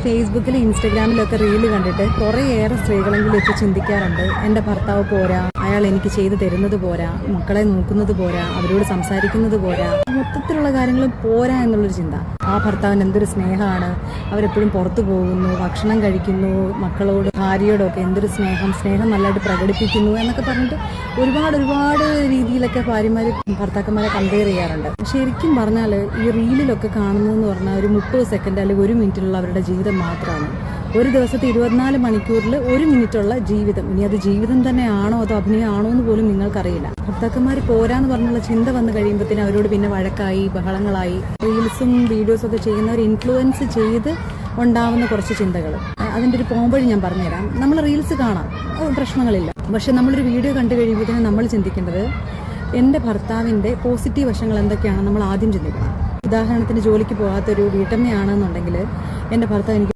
ഫേസ്ബുക്കിലും ഇൻസ്റ്റഗ്രാമിലൊക്കെ റീല് കണ്ടിട്ട് കുറേയേറെ സ്ത്രീകളെങ്കിലും ഇപ്പോൾ ചിന്തിക്കാറുണ്ട്, എൻ്റെ ഭർത്താവ് പോരാ, അയാൾ എനിക്ക് ചെയ്തു തരുന്നത് പോരാ, മക്കളെ നോക്കുന്നത് പോരാ, അവരോട് സംസാരിക്കുന്നത് പോരാ, മൊത്തത്തിലുള്ള കാര്യങ്ങളും പോരാ എന്നുള്ളൊരു ചിന്ത. ആ ഭർത്താവിന് എന്തൊരു സ്നേഹമാണ്, അവരെപ്പോഴും പുറത്തു പോകുന്നു, ഭക്ഷണം കഴിക്കുന്നു, മക്കളോട് ഭാര്യയോടൊക്കെ എന്തൊരു സ്നേഹം നല്ലതായിട്ട് പ്രകടിപ്പിക്കുന്നു എന്നൊക്കെ പറഞ്ഞിട്ട് ഒരുപാട് രീതിയിലൊക്കെ ഭാര്യമാർ ഭർത്താക്കന്മാരെ കമ്പയർ ചെയ്യാറുണ്ട്. ശരിക്കും പറഞ്ഞാൽ ഈ റീലിലൊക്കെ കാണുന്നതെന്ന് പറഞ്ഞാൽ ഒരു 30 സെക്കൻഡ് അല്ലെങ്കിൽ 1 മിനിറ്റിലുള്ള അവരുടെ ജീവിതം മാത്രമാണ്. ഒരു ദിവസത്തെ 24 മണിക്കൂറിൽ 1 മിനിറ്റുള്ള ജീവിതം. ഇനി അത് ജീവിതം തന്നെയാണോ അതോ അഭിനയമാണോ എന്ന് പോലും നിങ്ങൾക്കറിയില്ല. ഭർത്താക്കന്മാർ പോരാന്ന് പറഞ്ഞുള്ള ചിന്ത വന്നു കഴിയുമ്പോഴത്തേനും അവരോട് പിന്നെ വഴക്കായി, ബഹളങ്ങളായി. റീൽസും വീഡിയോസും ഒക്കെ ചെയ്യുന്നവർ ഇൻഫ്ലുവൻസ് ചെയ്ത് ഉണ്ടാവുന്ന കുറച്ച് ചിന്തകൾ. അതിൻ്റെ ഒരു പോംവഴി ഞാൻ പറഞ്ഞുതരാം. നമ്മൾ റീൽസ് കാണാം, പ്രശ്നങ്ങളില്ല. പക്ഷെ നമ്മളൊരു വീഡിയോ കണ്ടു കഴിയുമ്പോഴത്തേനും നമ്മൾ ചിന്തിക്കേണ്ടത് എൻ്റെ ഭർത്താവിൻ്റെ പോസിറ്റീവ് വശങ്ങൾ എന്തൊക്കെയാണെന്ന് നമ്മൾ ആദ്യം ചിന്തിക്കണം. ഉദാഹരണത്തിന് ജോലിക്ക് പോകാത്തൊരു വീട്ടമ്മയാണെന്നുണ്ടെങ്കിൽ എൻ്റെ ഭർത്താവ് എനിക്ക്